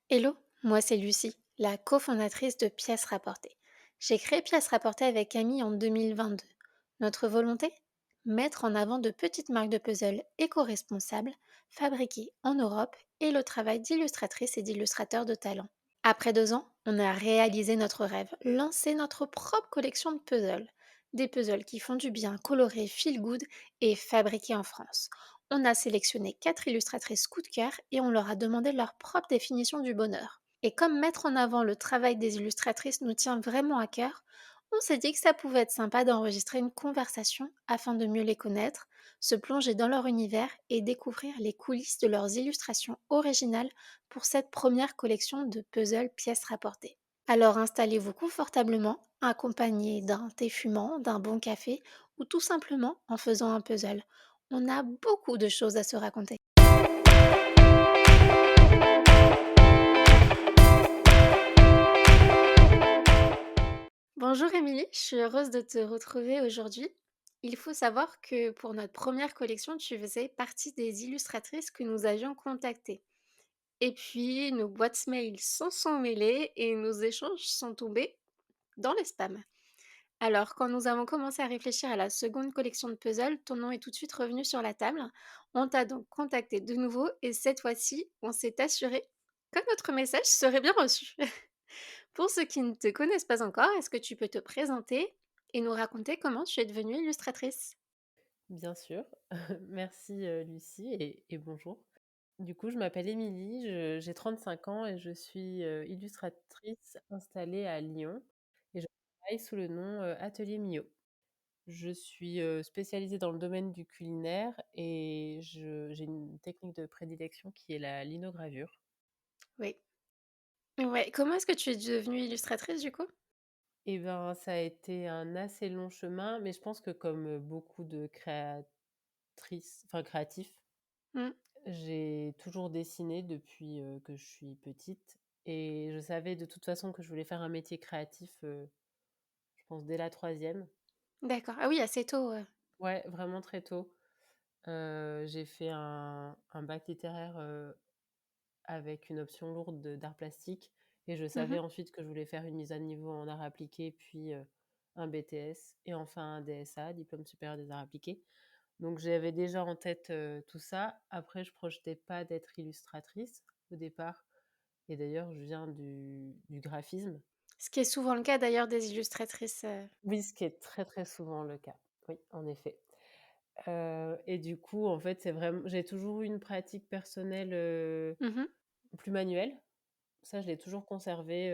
Hello, moi c'est Lucie, la cofondatrice de Pièces Rapportées. J'ai créé Pièces Rapportées avec Camille en 2022. Notre volonté? Mettre en avant de petites marques de puzzles éco-responsables, fabriquées en Europe et le travail d'illustratrices et d'illustrateurs de talent. Après 2 ans, on a réalisé notre rêve, lancé notre propre collection de puzzles. Des puzzles qui font du bien, colorés, feel good et fabriqués en France. On a sélectionné 4 illustratrices coup de cœur et on leur a demandé leur propre définition du bonheur. Et comme mettre en avant le travail des illustratrices nous tient vraiment à cœur, on s'est dit que ça pouvait être sympa d'enregistrer une conversation afin de mieux les connaître, se plonger dans leur univers et découvrir les coulisses de leurs illustrations originales pour cette première collection de puzzles pièces rapportées. Alors installez-vous confortablement, accompagné d'un thé fumant, d'un bon café ou tout simplement en faisant un puzzle. On a beaucoup de choses à se raconter. Bonjour Émilie, je suis heureuse de te retrouver aujourd'hui. Il faut savoir que pour notre première collection, tu faisais partie des illustratrices que nous avions contactées. Et puis, nos boîtes mail s'en sont mêlées et nos échanges sont tombés dans les spams. Alors, quand nous avons commencé à réfléchir à la seconde collection de puzzles, ton nom est tout de suite revenu sur la table. On t'a donc contacté de nouveau et cette fois-ci, on s'est assuré que notre message serait bien reçu. Pour ceux qui ne te connaissent pas encore, est-ce que tu peux te présenter et nous raconter comment tu es devenue illustratrice? Bien sûr. Merci, Lucie et bonjour. Du coup, je m'appelle Émilie, j'ai 35 ans et je suis, illustratrice installée à Lyon et je travaille sous le nom, Atelier Mio. Je suis, spécialisée dans le domaine du culinaire et j'ai une technique de prédilection qui est la linogravure. Oui. Ouais. Comment est-ce que tu es devenue illustratrice du coup? Et ben, ça a été un assez long chemin, mais je pense que comme, beaucoup de créatifs. Mmh. J'ai toujours dessiné depuis, que je suis petite et je savais de toute façon que je voulais faire un métier créatif, je pense dès la troisième. D'accord. Ah oui, assez tôt, Ouais, vraiment très tôt. J'ai fait un bac littéraire, avec une option lourde d'art plastique et je savais Mmh. ensuite que je voulais faire une mise à niveau en arts appliqués, puis, un BTS et enfin un DSA, diplôme supérieur des arts appliqués. Donc j'avais déjà en tête, tout ça. Après je projetais pas d'être illustratrice au départ et d'ailleurs je viens du graphisme. Ce qui est souvent le cas d'ailleurs des illustratrices, Oui, ce qui est très, très souvent le cas. Oui, en effet. Et du coup, en fait, c'est vraiment j'ai toujours eu une pratique personnelle, Mmh. plus manuelle. Ça, je l'ai toujours conservé,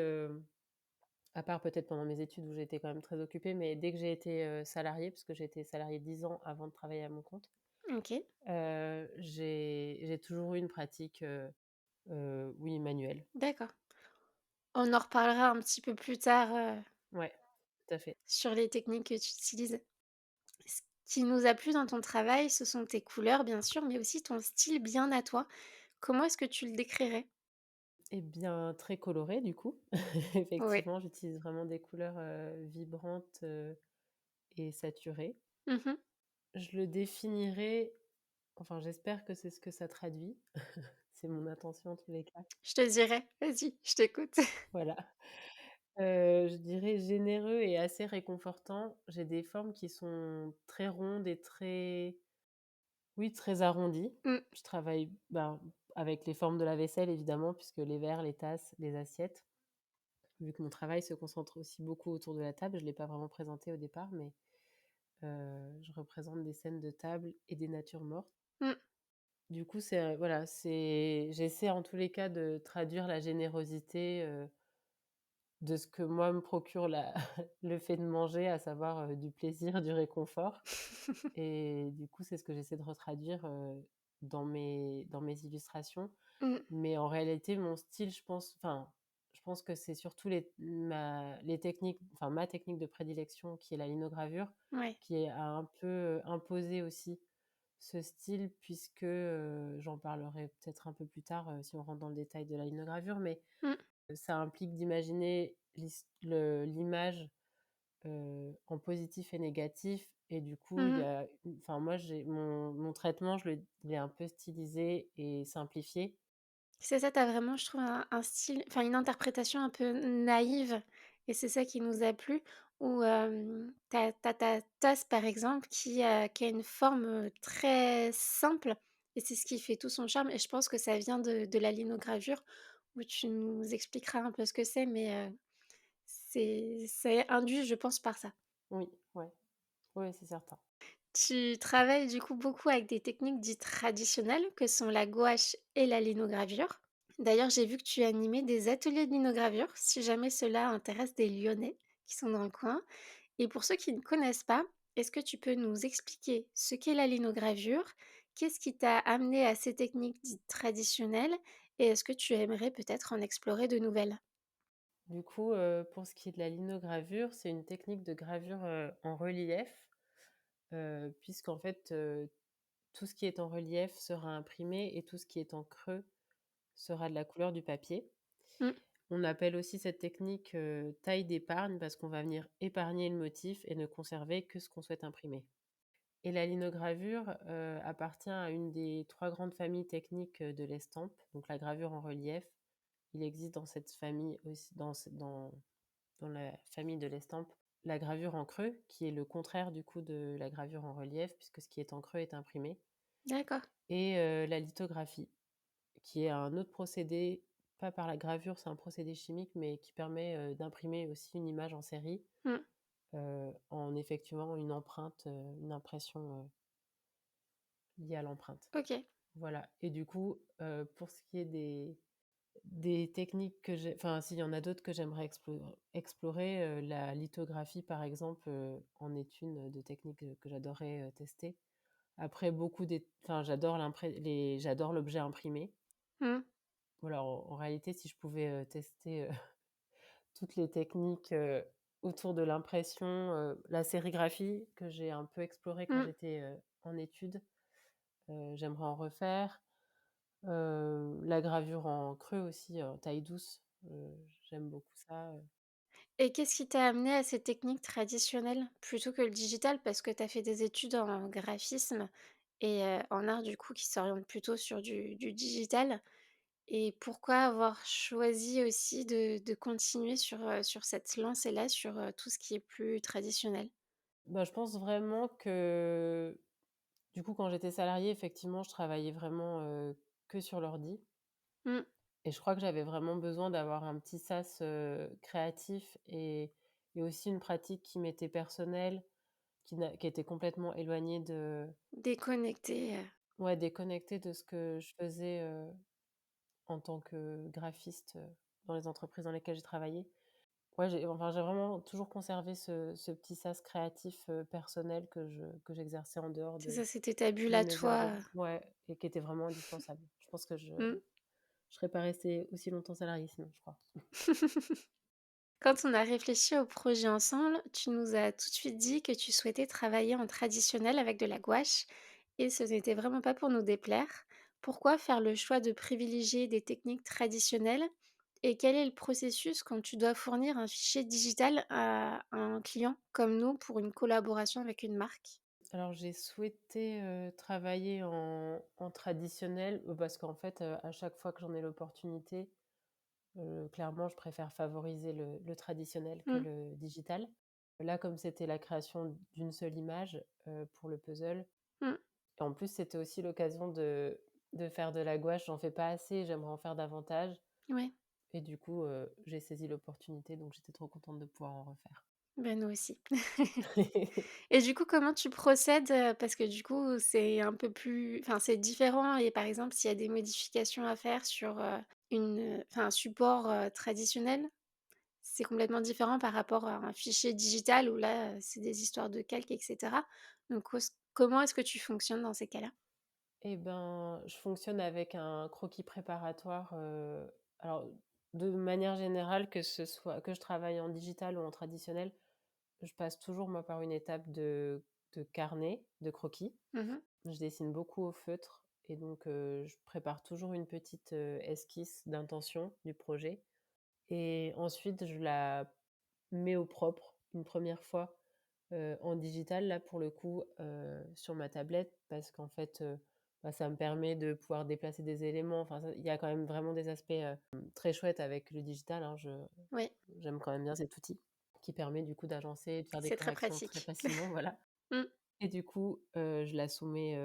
à part peut-être pendant mes études où j'étais quand même très occupée, mais dès que j'ai été, salariée, parce que j'ai été salariée 10 ans avant de travailler à mon compte, OK, j'ai toujours eu une pratique, oui, manuelle. d'accord. On en reparlera un petit peu plus tard, Ouais, tout à fait. sur les techniques que tu utilises. Ce qui nous a plu dans ton travail, ce sont tes couleurs bien sûr, mais aussi ton style bien à toi. Comment est-ce que tu le décrirais? Et bien, très coloré du coup. Oui. Effectivement, j'utilise vraiment des couleurs, vibrantes, et saturées. Mmh. Je le définirais, enfin j'espère que c'est ce que ça traduit. C'est mon intention en tous les cas. Je te dirai. Vas-y, je t'écoute. Voilà. Je dirais généreux et assez réconfortant. J'ai des formes qui sont très rondes et très, oui, très arrondies. Mmh. Je travaille, ben, avec les formes de la vaisselle évidemment, puisque les verres, les tasses, les assiettes, vu que mon travail se concentre aussi beaucoup autour de la table, je ne l'ai pas vraiment présenté au départ, mais je représente des scènes de table et des natures mortes. Mmh. Du coup, voilà, j'essaie en tous les cas de traduire la générosité, de ce que moi me procure la le fait de manger, à savoir, du plaisir, du réconfort et du coup, c'est ce que j'essaie de retraduire, dans mes illustrations. Mmh. Mais en réalité, mon style, je pense que c'est surtout les techniques, enfin ma technique de prédilection qui est la linogravure, Ouais. qui a un peu, imposé aussi ce style puisque, j'en parlerai peut-être un peu plus tard, si on rentre dans le détail de la linogravure, mais Mmh. ça implique d'imaginer l'image, en positif et négatif et du coup, il y Mmh. a enfin moi j'ai mon traitement, je l'ai un peu stylisé et simplifié C'est ça, tu as vraiment, je trouve, un style, enfin, une interprétation un peu naïve et c'est ça qui nous a plu où, tu as ta tasse, par exemple, qui a une forme, très simple et c'est ce qui fait tout son charme et je pense que ça vient de la linogravure où tu nous expliqueras un peu ce que c'est mais, c'est induit, je pense, par ça. Oui, ouais, ouais, c'est certain. Tu travailles du coup beaucoup avec des techniques dites traditionnelles que sont la gouache et la linogravure. D'ailleurs, j'ai vu que tu animais des ateliers de linogravure, si jamais cela intéresse des Lyonnais qui sont dans le coin. Et pour ceux qui ne connaissent pas, est-ce que tu peux nous expliquer ce qu'est la linogravure? Qu'est-ce qui t'a amené à ces techniques dites traditionnelles? Et est-ce que tu aimerais peut-être en explorer de nouvelles? Du coup, pour ce qui est de la linogravure, c'est une technique de gravure, en relief, puisqu'en fait, tout ce qui est en relief sera imprimé et tout ce qui est en creux sera de la couleur du papier. Mmh, On appelle aussi cette technique, taille d'épargne parce qu'on va venir épargner le motif et ne conserver que ce qu'on souhaite imprimer. Et la linogravure, appartient à une des 3 grandes familles techniques, de l'estampe, donc la gravure en relief. Il existe dans cette famille aussi dans la famille de l'estampe, la gravure en creux, qui est le contraire du coup de la gravure en relief, puisque ce qui est en creux est imprimé, d'accord. et la lithographie, qui est un autre procédé, pas par la gravure, c'est un procédé chimique, mais qui permet, d'imprimer aussi une image en série, Mmh, en effectuant une empreinte, une impression, liée à l'empreinte. OK. Voilà, et du coup, pour ce qui est des techniques que j'ai, enfin, s'il y en a d'autres que j'aimerais explorer, la lithographie, par exemple, en est une de techniques, que j'adorerais, tester. Après beaucoup enfin, j'adore l'objet imprimé. Mmh, Voilà, en réalité, si je pouvais, tester, toutes les techniques, autour de l'impression, la sérigraphie que j'ai un peu explorée quand mmh. j'étais, en études, j'aimerais en refaire. La gravure en creux aussi, en taille douce, j'aime beaucoup ça. Et qu'est-ce qui t'a amené à ces techniques traditionnelles plutôt que le digital? Parce que tu as fait des études en graphisme et en art du coup qui s'orientent plutôt sur du digital et pourquoi avoir choisi aussi de continuer sur cette lancée-là, sur, tout ce qui est plus traditionnel? Bah, je pense vraiment que, du coup, quand j'étais salariée, effectivement, je travaillais vraiment, que sur l'ordi, Mmh, et je crois que j'avais vraiment besoin d'avoir un petit sas, créatif, et aussi une pratique qui m'était personnelle, qui était complètement éloignée de, déconnecté, ouais, déconnectée de ce que je faisais, en tant que graphiste, dans les entreprises dans lesquelles j'ai travaillé. Ouais, j'ai vraiment toujours conservé ce petit sas créatif, personnel que j'exerçais en dehors c'est ça, de c'était ta bulle de à mes heures de, toi, ouais, et qui était vraiment indispensable. Je pense que mmh. je serais pas restée aussi longtemps salariée sinon, je crois. Quand on a réfléchi au projet ensemble, tu nous as tout de suite dit que tu souhaitais travailler en traditionnel avec de la gouache et ce n'était vraiment pas pour nous déplaire. Pourquoi faire le choix de privilégier des techniques traditionnelles et quel est le processus quand tu dois fournir un fichier digital à un client comme nous pour une collaboration avec une marque? Alors j'ai souhaité, travailler en traditionnel, parce qu'en fait, à chaque fois que j'en ai l'opportunité, clairement je préfère favoriser le traditionnel que Mmh, le digital. Là, comme c'était la création d'une seule image, pour le puzzle. mmh, Et en plus, c'était aussi l'occasion de faire de la gouache. J'en fais pas assez, j'aimerais en faire davantage, ouais, et du coup, j'ai saisi l'opportunité, donc j'étais trop contente de pouvoir en refaire. ben nous aussi. Et du coup, comment tu procèdes, parce que du coup, c'est un peu plus enfin, c'est différent et par exemple, s'il y a des modifications à faire sur, un support, traditionnel, c'est complètement différent par rapport à un fichier digital où là, c'est des histoires de calque et cetera. Donc comment est-ce que tu fonctionnes dans ces cas-là? Et ben, je fonctionne avec un croquis préparatoire, alors, de manière générale, que je travaille en digital ou en traditionnel, je passe toujours, moi, par une étape de carnet, de croquis. Mmh. Je dessine beaucoup au feutre, et donc je prépare toujours une petite, esquisse d'intention du projet, et ensuite je la mets au propre une première fois, en digital, là, pour le coup, sur ma tablette, parce qu'en fait, bah, ça me permet de pouvoir déplacer des éléments. Enfin, ça il y a quand même vraiment des aspects, très chouettes avec le digital, hein. Je Oui, j'aime quand même bien cet outil qui permet du coup d'agencer et de faire des c'est très corrections très pratique. facilement, voilà. Mmh, Et du coup, je la soumets,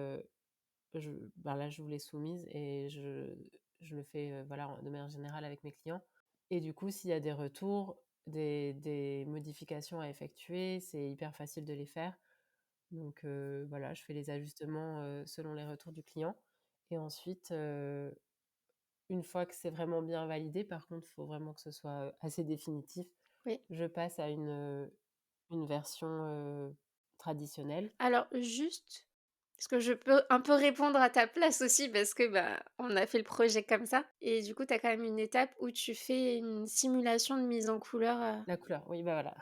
je bah, là, je vous l'ai soumise et je le fais, voilà, de manière générale avec mes clients. Et du coup, s'il y a des retours, des modifications à effectuer, c'est hyper facile de les faire. Donc voilà, je fais les ajustements, selon les retours du client. Et ensuite, une fois que c'est vraiment bien validé, par contre, il faut vraiment que ce soit, assez définitif. oui. Je passe à une version, traditionnelle. Alors juste, est-ce que je peux un peu répondre à ta place aussi parce que, bah, on a fait le projet comme ça et du coup, tu as quand même une étape où tu fais une simulation de mise en couleur, La couleur, oui, bah, voilà.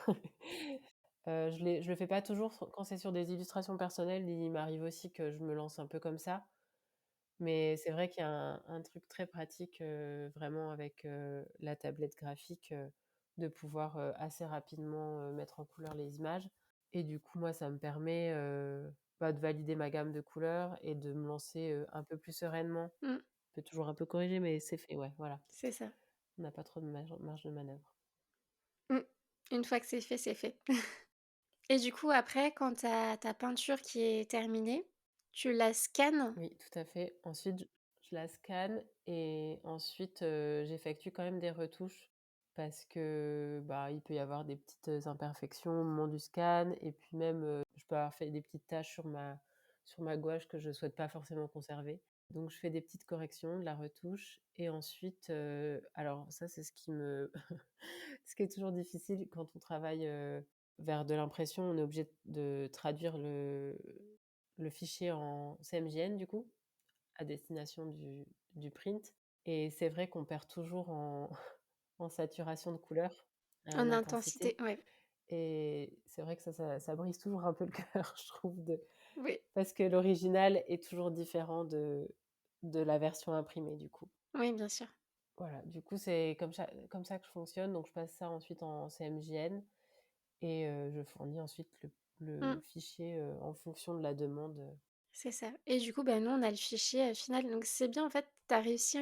Je le fais pas toujours quand c'est sur des illustrations personnelles, il m'arrive aussi que je me lance un peu comme ça. Mais c'est vrai qu'il y a un truc très pratique, vraiment avec, la tablette graphique, de pouvoir, assez rapidement, mettre en couleur les images. Et du coup, moi, ça me permet, bah, de valider ma gamme de couleurs et de me lancer, un peu plus sereinement. mmh, Je peux toujours un peu corriger, mais c'est fait, ouais, voilà. c'est ça. On n'a pas trop de marge de manœuvre. Mmh. Une fois que c'est fait, c'est fait. Et du coup, après, quand tu as ta peinture qui est terminée, tu la scannes? Oui, tout à fait. Ensuite, je la scanne et ensuite, j'effectue quand même des retouches parce que, bah, il peut y avoir des petites, imperfections au moment du scan. Et puis même, je peux avoir fait des petites taches sur ma gouache que je souhaite pas forcément conserver. Donc je fais des petites corrections, de la retouche. Et ensuite, alors ça, c'est ce qui me ce qui est toujours difficile quand on travaille, vers de l'impression, on est obligé de traduire le fichier en CMJN du coup, à destination du print. Et c'est vrai qu'on perd toujours en en saturation de couleur, en En intensité, intensité. ouais. Et c'est vrai que ça brise toujours un peu le cœur, je trouve, de Oui, parce que l'original est toujours différent de la version imprimée, du coup. oui, bien sûr. Voilà, du coup, c'est comme ça que je fonctionne. Donc je passe ça ensuite en CMJN et je fournis ensuite le Mmh, fichier, en fonction de la demande. c'est ça. Et du coup, bah, nous, on a le fichier, final, donc c'est bien, en fait, tu as réussi,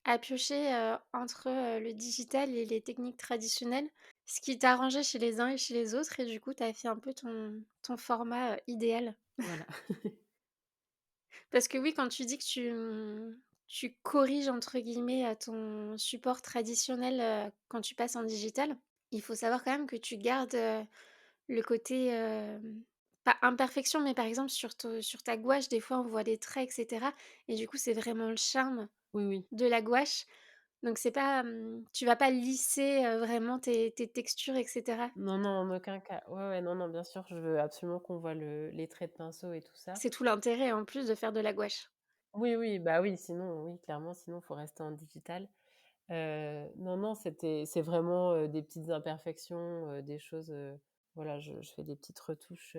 à piocher, entre, le digital et les techniques traditionnelles, ce qui t'arrangeait chez les uns et chez les autres et du coup, tu as fait un peu ton format, idéal. Voilà. Parce que oui, quand tu dis que tu «corriges» entre guillemets, ton support traditionnel, quand tu passes en digital, il faut savoir quand même que tu gardes, le côté, pas imperfection, mais par exemple sur ta gouache, des fois, on voit des traits et cetera et du coup, c'est vraiment le charme Oui, oui. de la gouache. Donc c'est pas, tu vas pas lisser, vraiment tes textures et cetera. Non, non, en aucun cas. Ouais, ouais, non, non, bien sûr, je veux absolument qu'on voit les traits de pinceau et tout ça. C'est tout l'intérêt en plus de faire de la gouache. Oui, oui, bah, oui, sinon, oui, clairement, sinon, faut rester en digital. Non, non, c'est vraiment, des petites imperfections, des choses, voilà, je fais des petites retouches,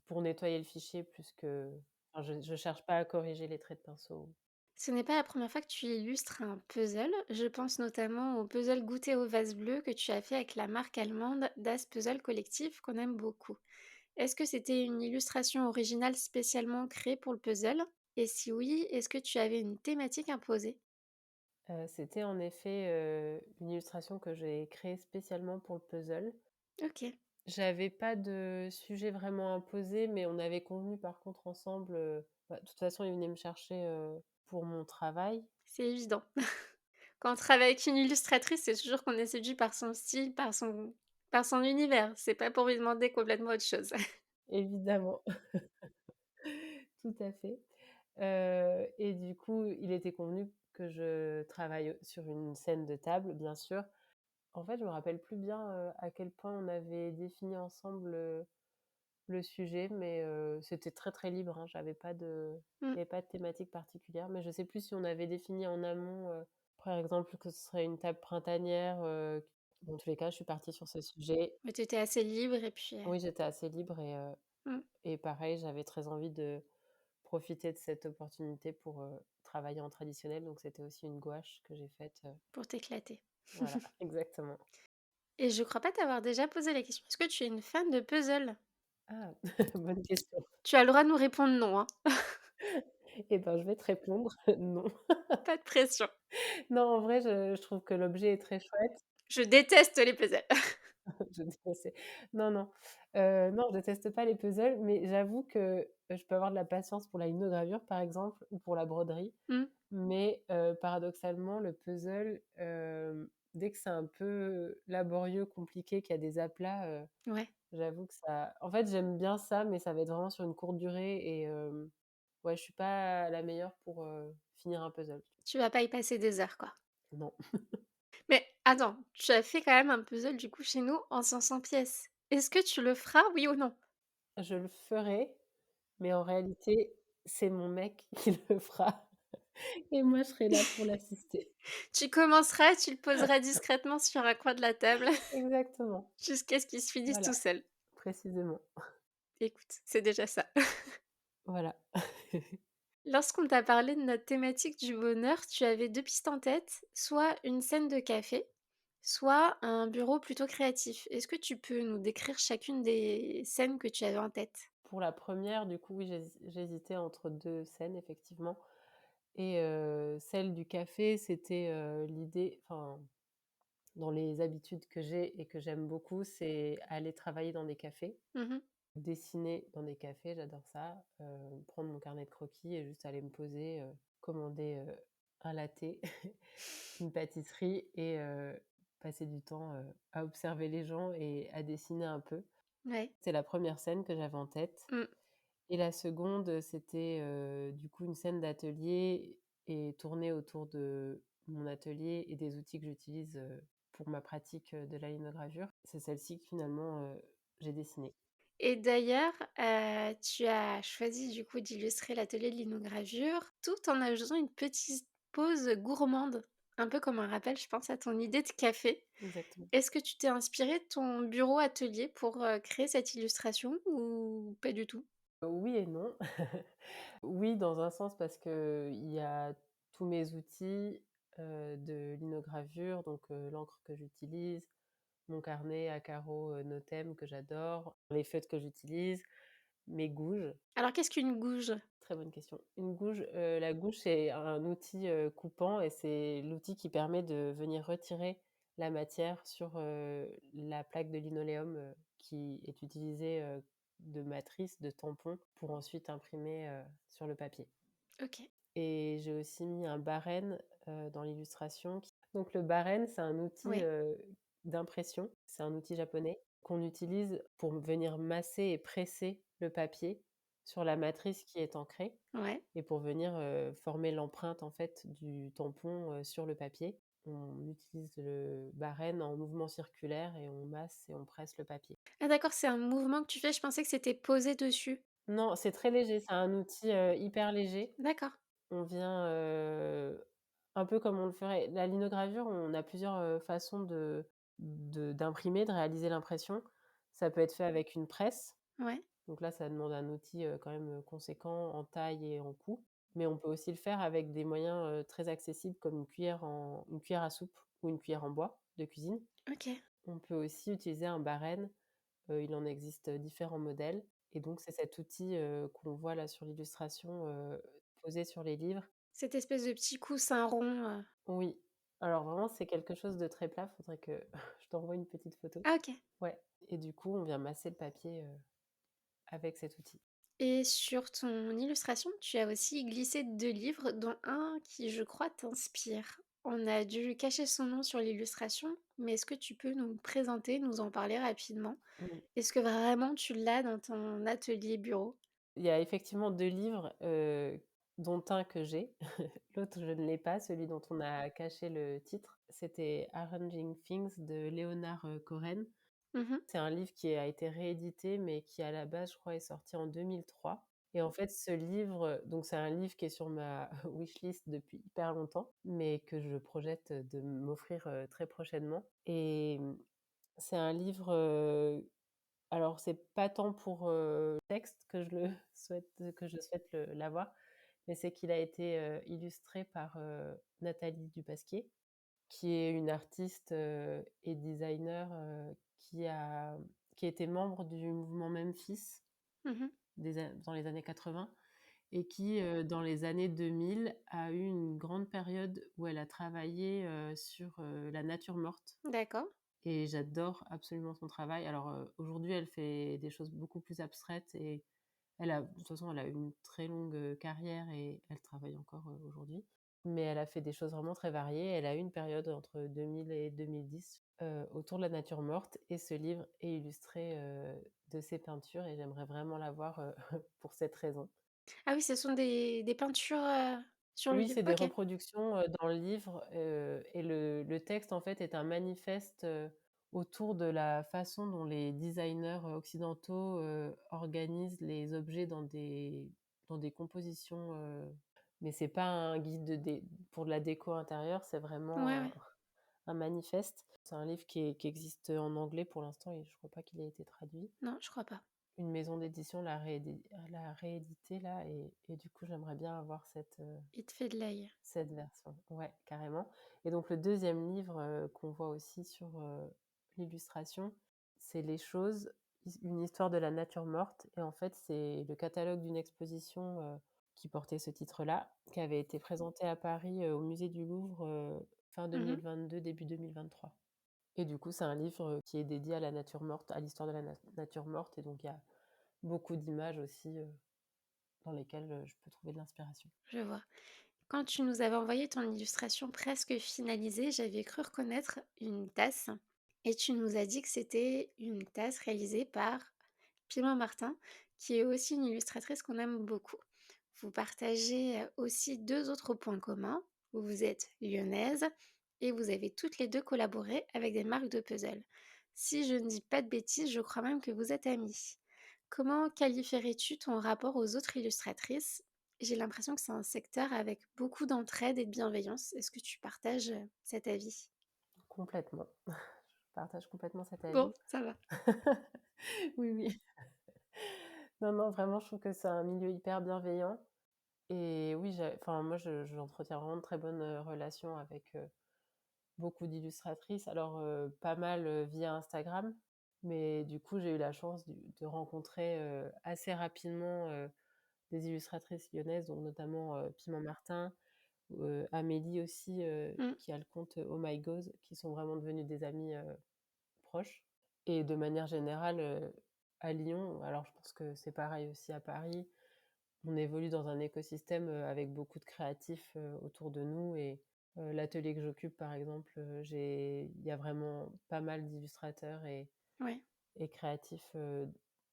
pour nettoyer le fichier plus que enfin, je cherche pas à corriger les traits de pinceau. Ce n'est pas la première fois que tu illustres un puzzle. Je pense notamment au puzzle Goûter au vase bleu que tu as fait avec la marque allemande Das Puzzle Collectif qu'on aime beaucoup. Est-ce que c'était une illustration originale spécialement créée pour le puzzle? Et si oui, est-ce que tu avais une thématique imposée? C'était en effet, une illustration que j'ai créée spécialement pour le puzzle. Ok, J'avais pas de sujet vraiment imposé, mais on avait convenu par contre ensemble, bah, de toute façon, il venait me chercher, pour mon travail. c'est évident. Quand on travaille avec une illustratrice, c'est toujours qu'on est séduit par son style, par son univers. C'est pas pour lui demander complètement autre chose. Évidemment, tout à fait. Et du coup, il était convenu que je travaille sur une scène de table, bien sûr. En fait, je me rappelle plus bien, à quel point on avait défini ensemble, le sujet, mais c'était très, très libre, hein. Mm. Il y avait pas de thématique particulière, mais je sais plus si on avait défini en amont, par exemple, que ce serait une table printanière, dans tous les cas, je suis partie sur ce sujet. Mais tu étais assez libre et puis... Oui, j'étais assez libre mm, et pareil, j'avais très envie de profiter de cette opportunité pour, travailler en traditionnel, donc c'était aussi une gouache que j'ai faite, pour t'éclater. voilà, exactement. Et je crois pas t'avoir déjà posé la question. Est-ce que tu es une fan de puzzle? Ah! Bonne question. Tu as le droit de nous répondre non, hein. Et ben, je vais te répondre non. Pas de pression. Non, en vrai, je trouve que l'objet est très chouette. Je déteste les puzzles. Je détestais non, non, non, je déteste pas les puzzles, mais j'avoue que, je peux avoir de la patience pour la linogravure, par exemple, ou pour la broderie, Mmh, mais paradoxalement, le puzzle, dès que c'est un peu laborieux, compliqué, qu'il y a des aplats, ouais. j'avoue que ça en fait, j'aime bien ça, mais ça va être vraiment sur une courte durée et ouais, je suis pas la meilleure pour, finir un puzzle. Tu vas pas y passer des heures, quoi. Non. Mais attends, tu as fait quand même un puzzle, du coup, chez nous en 500 pièces. Est-ce que tu le feras, oui ou non? Je le ferai, mais en réalité, c'est mon mec qui le fera et moi, je serai là pour l'assister. Tu commenceras, tu le poseras discrètement sur un coin de la table Exactement, jusqu'à ce qu'il se finisse tout voilà, seul. précisément, Écoute, c'est déjà ça. voilà. Lorsqu'on t'a parlé de notre thématique du bonheur, tu avais 2 pistes en tête, soit une scène de café, soit un bureau plutôt créatif. Est-ce que tu peux nous décrire chacune des scènes que tu avais en tête? Pour la première, du coup, oui, j'hésitais entre 2 scènes, effectivement et celle du café, c'était, l'idée enfin, dans les habitudes que j'ai et que j'aime beaucoup, c'est aller travailler dans des cafés. Mmh. Dessiner dans des cafés, j'adore ça, prendre mon carnet de croquis et juste aller me poser, commander, un latte, une pâtisserie et passer du temps, à observer les gens et à dessiner un peu. Ouais. C'est la première scène que j'avais en tête Mmh. et la seconde, c'était, du coup une scène d'atelier et tournée autour de mon atelier et des outils que j'utilise, pour ma pratique, de la linogravure. C'est celle-ci que finalement, j'ai dessinée. Et d'ailleurs, tu as choisi du coup d'illustrer l'atelier de linogravure tout en ajoutant une petite pause gourmande, un peu comme un rappel, je pense, à ton idée de café. Exactement. Est-ce que tu t'es inspiré de ton bureau atelier pour, créer cette illustration ou pas du tout? Oui et non. Oui, dans un sens parce qu'il y a tous mes outils, de linogravure, donc l'encre que j'utilise, mon carnet à carreaux, Notem que j'adore, les feutres que j'utilise, mes gouges. Alors qu'est-ce qu'une gouge? Très bonne question. Une gouge, la gouge, c'est un outil, coupant et c'est l'outil qui permet de venir retirer la matière sur, la plaque de linoléum, qui est utilisée, de matrice, de tampon pour ensuite imprimer, sur le papier. OK. Et j'ai aussi mis un barrène, dans l'illustration qui donc le barrène, c'est un outil, Ouais, d'impression. C'est un outil japonais qu'on utilise pour venir masser et presser le papier sur la matrice qui est ancrée ouais. et pour venir, former l'empreinte, en fait, du tampon, sur le papier. On utilise le barrène en mouvement circulaire et on masse et on presse le papier. Ah d'accord, c'est un mouvement que tu fais, je pensais que c'était posé dessus. Non, c'est très léger, c'est un outil, hyper léger. D'accord. On vient, un peu comme on le ferait la linogravure, on a plusieurs, façons d'imprimer, de réaliser l'impression. Ça peut être fait avec une presse, Ouais. donc là, ça demande un outil, quand même, conséquent en taille et en coût. Mais on peut aussi le faire avec des moyens, très accessibles comme une cuillère à soupe ou une cuillère en bois de cuisine. OK. On peut aussi utiliser un barrène, il en existe, différents modèles et donc c'est cet outil, qu'on voit là sur l'illustration, posé sur les livres. Cette espèce de petit coussin rond, Oui, alors vraiment, c'est quelque chose de très plat, faudrait que je t'envoie une petite photo. ah OK. Ouais et du coup, on vient masser le papier, avec cet outil. Et sur ton illustration, tu as aussi glissé 2 livres, dont un qui, je crois, t'inspire. On a dû cacher son nom sur l'illustration, mais est-ce que tu peux nous le présenter, nous en parler rapidement? Oui. Est-ce que vraiment tu l'as dans ton atelier bureau? Il y a effectivement 2 livres, dont un que j'ai. L'autre, je ne l'ai pas, celui dont on a caché le titre. C'était Arranging Things de Léonard, Cohen. Mmh. C'est un livre qui a été réédité, mais qui à la base, je crois, est sorti en 2003 et en fait, ce livre, donc c'est un livre qui est sur ma wishlist depuis hyper longtemps, mais que je projette, de m'offrir, très prochainement et c'est un livre, alors c'est pas tant pour, texte que je le souhaite l'avoir, mais c'est qu'il a été, illustré par, Nathalie Dupasquier, qui est une artiste, et designer, qui était membre du mouvement Memphis Mmh. dans les années 80 et qui, dans les années 2000, a eu une grande période où elle a travaillé, sur, la nature morte D'accord. et j'adore absolument son travail. Alors, aujourd'hui, elle fait des choses beaucoup plus abstraites et elle a de toute façon, elle a eu une très longue, carrière et elle travaille encore, aujourd'hui. Mais elle a fait des choses vraiment très variées. Elle a eu une période entre 2000 et 2010, autour de la nature morte et ce livre est illustré, de ses peintures et j'aimerais vraiment l'avoir, pour cette raison. Ah oui, ce sont des peintures, sur le Oui, livre? c'est des OK. reproductions, dans le livre, et le texte, en fait, est un manifeste, autour de la façon dont les designers, occidentaux, organisent les objets dans des compositions, mais c'est pas un guide de dé pour de la déco intérieure, c'est vraiment Ouais, un ouais. un manifeste. C'est un livre qui existe en anglais pour l'instant et je crois pas qu'il ait été traduit. Non, je crois pas. Une maison d'édition l'a réédité là et du coup, j'aimerais bien avoir Il te fait de l'œil. cette version. Ouais, carrément et donc le deuxième livre, qu'on voit aussi sur, l'illustration, c'est «Les choses, une histoire de la nature morte» et en fait, c'est le catalogue d'une exposition, qui portait ce titre-là, qui avait été présentée à Paris, au musée du Louvre, fin Mmh. 2022, début 2023 et du coup, c'est un livre, qui est dédié à la nature morte, à l'histoire de la nature morte et donc il y a beaucoup d'images aussi, dans lesquelles, je peux trouver de l'inspiration. Je vois. Quand tu nous avais envoyé ton illustration presque finalisée, j'avais cru reconnaître une tasse et tu nous as dit que c'était une tasse réalisée par Piment Martin, qui est aussi une illustratrice qu'on aime beaucoup. Vous partagez aussi 2 autres points communs. Vous êtes lyonnaise et vous avez toutes les 2 collaboré avec des marques de puzzle. Si je ne dis pas de bêtises, je crois même que vous êtes amies. Comment qualifierais-tu ton rapport aux autres illustratrices? J'ai l'impression que c'est un secteur avec beaucoup d'entraide et de bienveillance. Est-ce que tu partages, cet avis? Complètement. Je partage complètement cet Bon, avis. ça va. Oui, oui. Non, non, vraiment, je trouve que c'est un milieu hyper bienveillant et oui, enfin, moi, j'entretiens vraiment de très bonnes, relations avec, beaucoup d'illustratrices. Alors, pas mal, via Instagram, mais du coup, j'ai eu la chance de rencontrer, assez rapidement, des illustratrices lyonnaises, donc notamment, Piment Martin, Amélie aussi, Mmh. qui a le compte, Oh My Gauze, qui sont vraiment devenues des amies, proches et de manière générale, à Lyon, alors je pense que c'est pareil aussi à Paris, on évolue dans un écosystème, avec beaucoup de créatifs, autour de nous et l'atelier que j'occupe par exemple, il y a vraiment pas mal d'illustrateurs Ouais. et créatifs,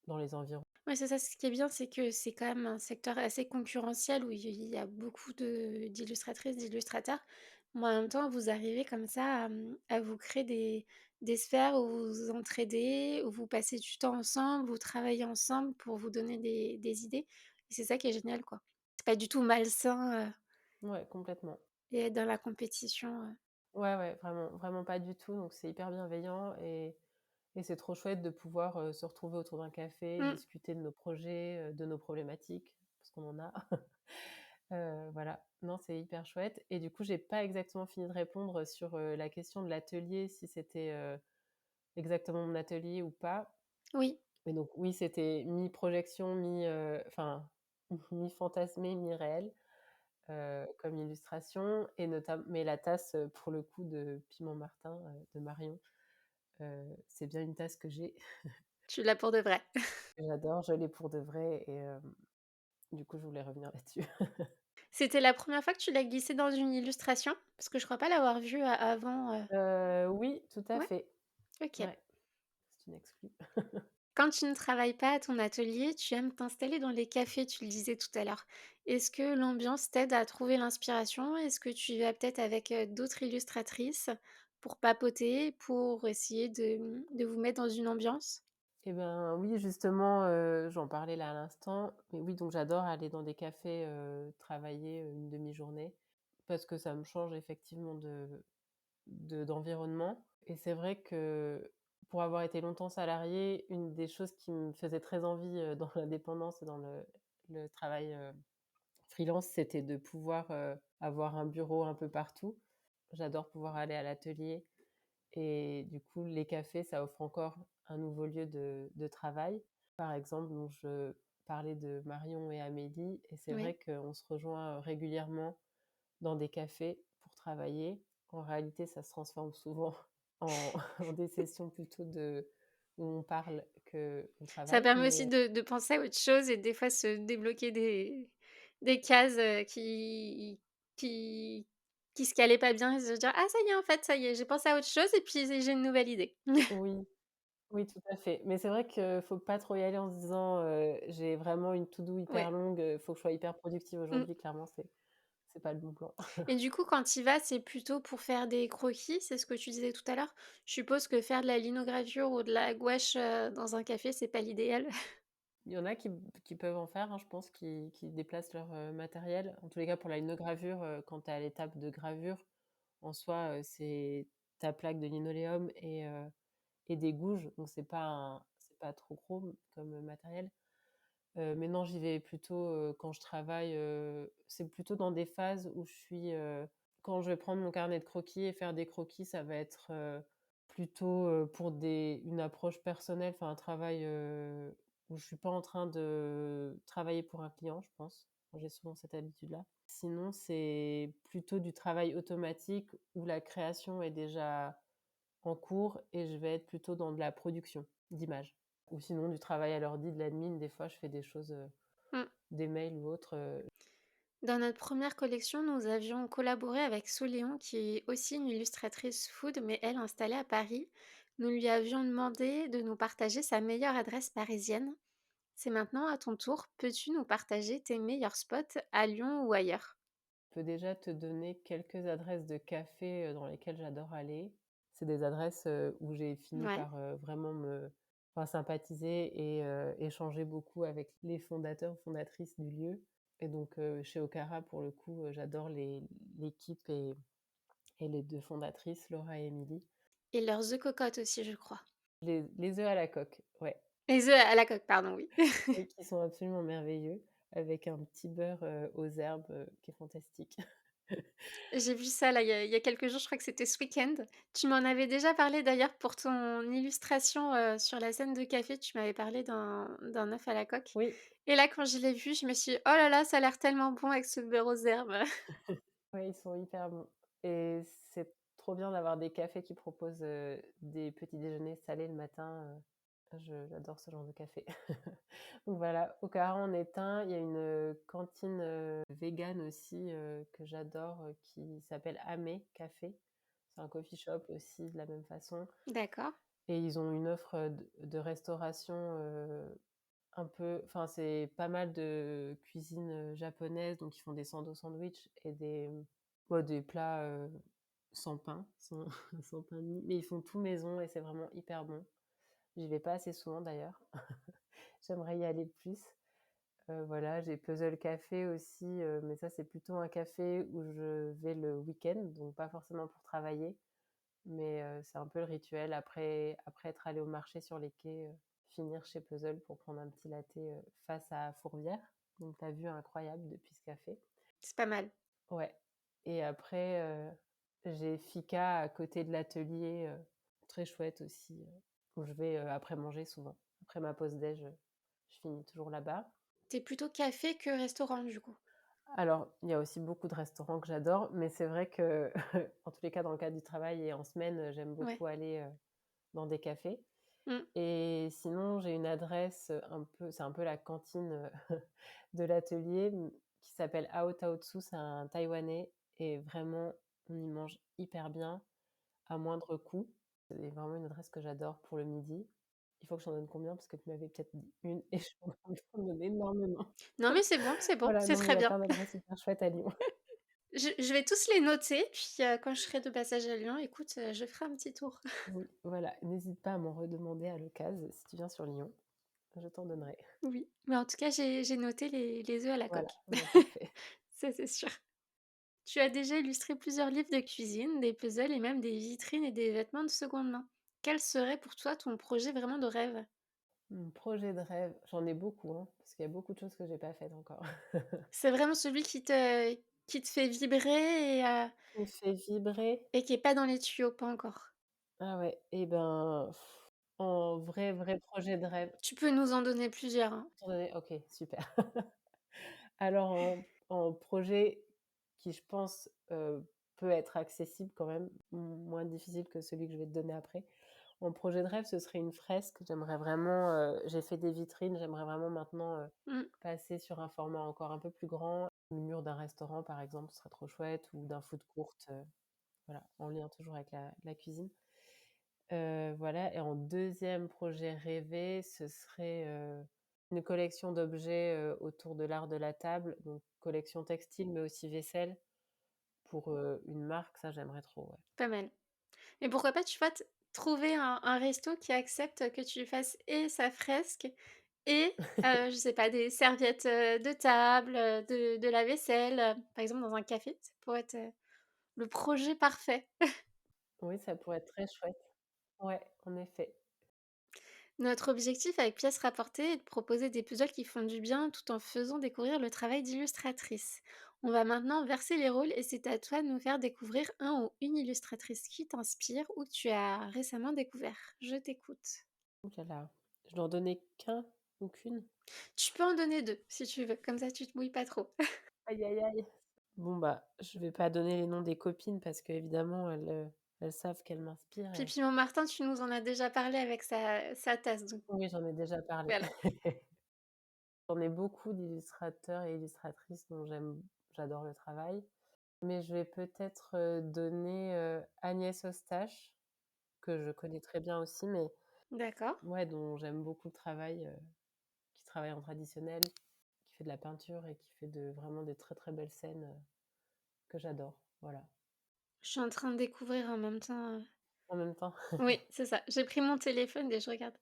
dans les environs. Ouais, c'est ça, ce qui est bien, c'est que c'est quand même un secteur assez concurrentiel où il y a beaucoup d'illustratrices, d'illustrateurs. Mais en même temps, vous arrivez comme ça à vous créer des sphères où vous vous entraidez, où vous passez du temps ensemble, vous travaillez ensemble pour vous donner des idées et c'est ça qui est génial, quoi. C'est pas du tout malsain, Ouais, complètement. et être dans la compétition. Ouais, ouais, vraiment, vraiment pas du tout, donc c'est hyper bienveillant et c'est trop chouette de pouvoir, se retrouver autour d'un café, Mmh. discuter de nos projets, de nos problématiques, parce qu'on en a. Voilà, non, c'est hyper chouette et du coup, j'ai pas exactement fini de répondre sur, la question de l'atelier, si c'était, exactement mon atelier ou pas. Oui, Mais donc oui, c'était mi-projection, enfin, mi-fantasmé, mi-réel, comme illustration et mais la tasse, pour le coup de Piment Martin, de Marion, c'est bien une tasse que j'ai, tu l'as pour de vrai. que j'adore, je l'ai pour de vrai et du coup, je voulais revenir là-dessus. C'était la première fois que tu l'as glissé dans une illustration? Parce que je crois pas l'avoir vu avant. Oui, tout à Ouais? fait. OK. Ouais, c'est une exclue. Quand tu ne travailles pas à ton atelier, tu aimes t'installer dans les cafés, tu le disais tout à l'heure. Est-ce que l'ambiance t'aide à trouver l'inspiration? Est-ce que tu y vas peut-être avec, d'autres illustratrices pour papoter, pour essayer de vous mettre dans une ambiance? Et ben, oui, justement, j'en parlais là à l'instant, mais oui, donc j'adore aller dans des cafés, travailler, une demi-journée parce que ça me change effectivement d'environnement et c'est vrai que pour avoir été longtemps salariée, une des choses qui me faisait très envie, dans l'indépendance et dans le travail, freelance, c'était de pouvoir, avoir un bureau un peu partout. J'adore pouvoir aller à l'atelier et du coup, les cafés, ça offre encore un nouveau lieu de travail. Par exemple, donc parler de Marion et Amélie et c'est Oui. vrai qu'on se rejoint, régulièrement dans des cafés pour travailler. En réalité, ça se transforme souvent en en des sessions plutôt où on parle qu'on Ça travaille, permet mais aussi de penser à autre chose et des fois se débloquer des cases, qui qui se calaient pas bien et se dire: «Ah ça y est, en fait, ça y est, j'ai pensé à autre chose et puis j'ai une nouvelle idée». oui, oui, tout à fait. Mais c'est vrai qu'il faut pas trop y aller en se disant, «J'ai vraiment une to do hyper Ouais. longue, faut que je sois hyper productive Mmh. aujourd'hui». Clairement, c'est pas le bon plan. Et du coup, quand tu y vas, c'est plutôt pour faire des croquis? C'est ce que tu disais tout à l'heure? Je suppose que faire de la linogravure ou de la gouache, dans un café, c'est pas l'idéal? Il y en a qui peuvent en faire, hein, je pense, qui déplacent leur, matériel. En tous les cas, pour la linogravure, quand tu es à l'étape de gravure, en soi, c'est ta plaque de linoléum et des gouges, donc c'est pas trop gros comme, matériel. Mais non, j'y vais plutôt, quand je travaille, c'est plutôt dans des phases où je suis, quand je vais prendre mon carnet de croquis et faire des croquis, ça va être, plutôt, pour une approche personnelle, enfin un travail, où je suis pas en train de travailler pour un client, je pense. J'ai souvent cette habitude-là. Sinon, c'est plutôt du travail automatique où la création est déjà en cours et je vais être plutôt dans de la production d'images. Ou sinon du travail à l'ordi, de l'admin, des fois je fais des choses, Mmh. des mails ou autres, Dans notre première collection, nous avions collaboré avec Soléon, qui est aussi une illustratrice food, mais elle installée à Paris. Nous lui avions demandé de nous partager sa meilleure adresse parisienne. C'est maintenant à ton tour. Peux-tu nous partager tes meilleurs spots à Lyon ou ailleurs? je peux déjà te donner quelques adresses de cafés, dans lesquels j'adore aller. C'est des adresses, où j'ai fini Ouais. par, vraiment sympathiser et échanger beaucoup avec les fondateurs, fondatrices du lieu et donc chez Okara pour le coup, j'adore l'équipe et les 2 fondatrices, Laura et Émilie. Et leurs œufs cocottes aussi, je crois. Les œufs à la coque, ouais. Les œufs à la coque, pardon, oui. Oui, qui sont absolument merveilleux, avec un petit beurre, aux herbes, qui est fantastique. J'ai vu ça là, il y a quelques jours, je crois que c'était ce week-end. Tu m'en avais déjà parlé d'ailleurs pour ton illustration, sur la scène de café, tu m'avais parlé d'un œuf à la coque Oui, et là, quand je l'ai vu, je me suis dit: «Oh là là, ça a l'air tellement bon avec ce beurre aux herbes». ouais, ils sont hyper bons et c'est trop bien d'avoir des cafés qui proposent, des petits déjeuners salés le matin, j'adore ce genre de café. Donc voilà, au Cara en est un. Il y a une, cantine, végane aussi, que j'adore, qui s'appelle Amé Café. C'est un coffee shop aussi de la même façon D'accord, et ils ont une offre, de restauration, c'est pas mal de cuisine, japonaise, donc ils font des sandwichs et des plats, sans pain, sans sans pain de mie, mais ils font tout maison et c'est vraiment hyper bon. J'y vais pas assez souvent d'ailleurs. J'aimerais y aller plus. Voilà, j'ai Puzzle Café aussi, mais ça, c'est plutôt un café où je vais le week-end, donc pas forcément pour travailler, mais c'est un peu le rituel après être allé au marché sur les quais, finir chez Puzzle pour prendre un petit latte, face à Fourvière. Donc tu vue incroyable depuis ce café. c'est pas mal. Ouais et après, j'ai Fika à côté de l'atelier, très chouette aussi, où je vais, après manger souvent. Après ma pause déj, je finis toujours là-bas. Tu plutôt café que restaurant, du coup? Alors, il y a aussi beaucoup de restaurants que j'adore, mais c'est vrai que, en tous les cas, dans le cadre du travail et en semaine, j'aime Ouais. beaucoup aller, dans des cafés Mmh. et sinon, j'ai une adresse, c'est un peu la cantine, de l'atelier, qui s'appelle Ao Tao Tsu. C'est un taïwanais et vraiment, on y mange hyper bien, à moindre coût. C'est vraiment une adresse que j'adore pour le midi. Il faut que je t'en donne combien? Parce que tu m'avais peut-être dit une et je suis en train de t'en donner énormément. Non, mais c'est bon, Voilà, c'est non, mais il très y a bien. plein d'adresses hyper chouettes à Lyon. Je vais tous les noter, puis, quand je serai de passage à Lyon, écoute, je ferai un petit tour. Oui, voilà, n'hésite pas à m'en redemander à l'occasion si tu viens sur Lyon, je t'en donnerai. Oui, mais en tout cas, j'ai noté les œufs à la Voilà, coque. bah, parfait. Ça, c'est sûr. Tu as déjà illustré plusieurs livres de cuisine, des puzzles et même des vitrines et des vêtements de seconde main. Quel serait pour toi ton projet vraiment de rêve? Mon projet de rêve, j'en ai beaucoup, hein, parce qu'il y a beaucoup de choses que j'ai pas faites encore. C'est vraiment celui qui te fait vibrer Qui me fait vibrer? et qui est pas dans les tuyaux, pas encore? Ah ouais et ben, En vrai, vrai projet de rêve. Tu peux nous en donner plusieurs, hein. Étant donné OK, super. Alors en projet qui je pense, peut être accessible quand même, moins difficile que celui que je vais te donner après. En projet de rêve, ce serait une fresque. J'aimerais vraiment, j'ai fait des vitrines, j'aimerais vraiment maintenant, Mmh. passer sur un format encore un peu plus grand. Le mur d'un restaurant par exemple, ce serait trop chouette ou d'un food court, voilà, en lien toujours avec la cuisine. Voilà et en deuxième projet rêvé, ce serait, une collection d'objets, autour de l'art de la table, donc collection textile, mais aussi vaisselle pour, une marque, ça j'aimerais trop, ouais. Pas mal. Et pourquoi pas, tu vois, trouver un resto qui accepte que tu lui fasses et sa fresque et je sais pas, des serviettes, de table, de la vaisselle, par exemple dans un café, ça pourrait être, le projet parfait. Oui, ça pourrait être très chouette. Ouais, en effet. Notre objectif avec Pièces Rapportées est de proposer des puzzles qui font du bien tout en faisant découvrir le travail d'illustratrice. On va maintenant verser les rôles et c'est à toi de nous faire découvrir un ou une illustratrice qui t'inspire ou que tu as récemment découvert. Je t'écoute. Ouh là là, je dois en donner qu'un ou qu'une? Tu peux en donner 2 si tu veux, comme ça tu te mouilles pas trop. Aïe, aïe, aïe. Bon, bah, je vais pas donner les noms des copines parce qu'évidemment elles savent qu'elles m'inspirent et Pipi Montmartin, tu nous en as déjà parlé avec sa tasse, donc oui, j'en ai déjà parlé. voilà. J'en ai beaucoup d'illustrateurs et illustratrices dont j'adore le travail. Mais je vais peut-être, donner, Agnès Eustache, que je connais très bien aussi, mais D'accord. ouais, dont j'aime beaucoup le travail, qui travaille en traditionnel, qui fait de la peinture et qui fait vraiment des très, très belles scènes, que j'adore. Voilà. Je suis en train de découvrir en même temps, En même temps, oui, c'est ça. J'ai pris mon téléphone et je regarde.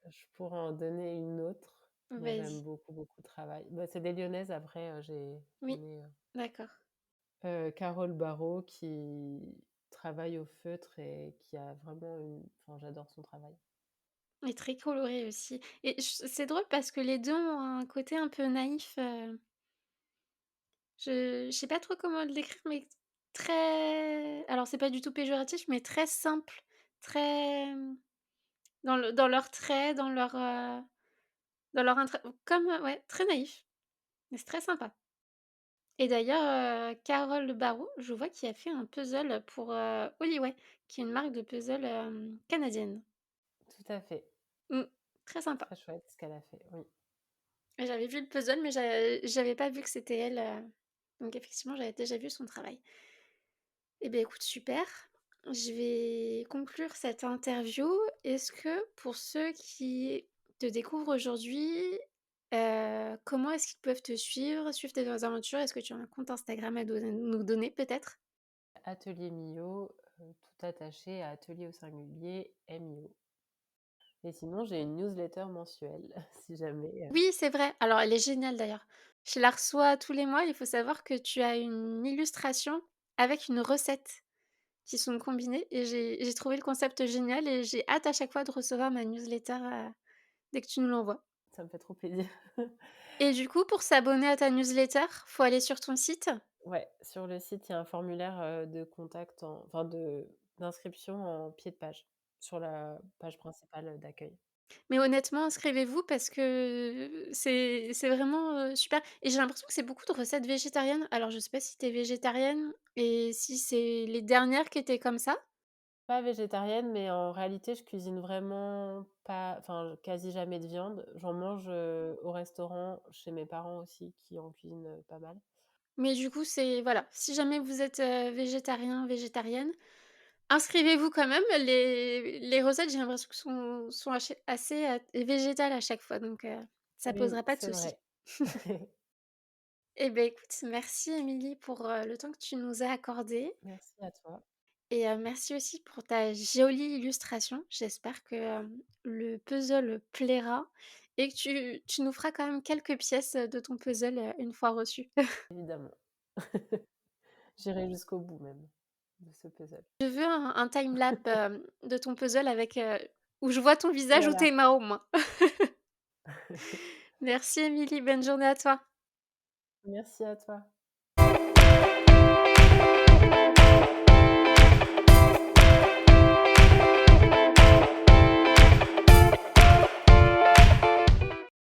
je pourrais en donner une autre dont j'aime Vas-y. beaucoup, beaucoup le travail. Bah, c'est des Lyonnaises après, j'ai Oui, on est, d'accord. Carole Barraud qui travaille au feutre et qui a vraiment enfin, j'adore son travail. Et très coloré aussi et c'est drôle parce que les 2 ont un côté un peu naïf, je sais pas trop comment le décrire, mais très alors c'est pas du tout péjoratif, mais très simple, très, dans leurs traits, dans leur intré comme, ouais, très naïf, mais c'est très sympa et d'ailleurs, Carole Barraud, je vois qu'il a fait un puzzle pour, Oliway, qui est une marque de puzzle, canadienne. Tout à fait. Mmh, très sympa. Très chouette ce qu'elle a fait, oui. Et j'avais vu le puzzle, mais j'avais pas vu que c'était elle, donc effectivement, j'avais déjà vu son travail. Eh beh, écoute, super. Je vais conclure cette interview. Est-ce que pour ceux qui te découvrent aujourd'hui, comment est-ce qu'ils peuvent te suivre, suivre tes aventures? Est-ce que tu as un compte Instagram à nous donner peut-être? Atelier Mio, tout attaché à atelier au singulier, MIO. Et sinon, j'ai une newsletter mensuelle si jamais, Oui, c'est vrai. Alors elle est géniale d'ailleurs. Je la reçois tous les mois. Il faut savoir que tu as une illustration avec une recette qui sont combinées et j'ai trouvé le concept génial et j'ai hâte à chaque fois de recevoir ma newsletter, dès que tu nous l'envoies. ça me fait trop plaisir. Et du coup, pour s'abonner à ta newsletter, faut aller sur ton site? Ouais, sur le site, il y a un formulaire, de contact enfin d'inscription en pied de page, sur la page principale, d'accueil. Mais honnêtement, inscrivez-vous parce que c'est vraiment, super et j'ai l'impression que c'est beaucoup de recettes végétariennes. Alors je sais pas si tu es végétarienne et si c'est les dernières qui étaient comme ça? Pas végétarienne, mais en réalité, je cuisine vraiment pas enfin, quasi jamais de viande. J'en mange, au restaurant, chez mes parents aussi qui en cuisinent, pas mal. Mais du coup, c'est voilà, si jamais vous êtes, végétarien, végétarienne, inscrivez-vous quand même. Les recettes, j'ai l'impression que sont assez, végétales à chaque fois, donc ça Oui, posera pas de c'est soucis. vrai. Eh beh, écoute, merci Émilie pour, le temps que tu nous as accordé Merci à toi. et merci aussi pour ta jolie illustration. J'espère que, le puzzle plaira et que tu nous feras quand même quelques pièces, de ton puzzle, une fois reçu. Évidemment. J'irai jusqu'au bout même de ce puzzle. Je veux un timelapse, de ton puzzle avec, où je vois ton Oh visage là ou là! tes mains au moins. Merci Émilie, bonne journée à toi. Merci à toi.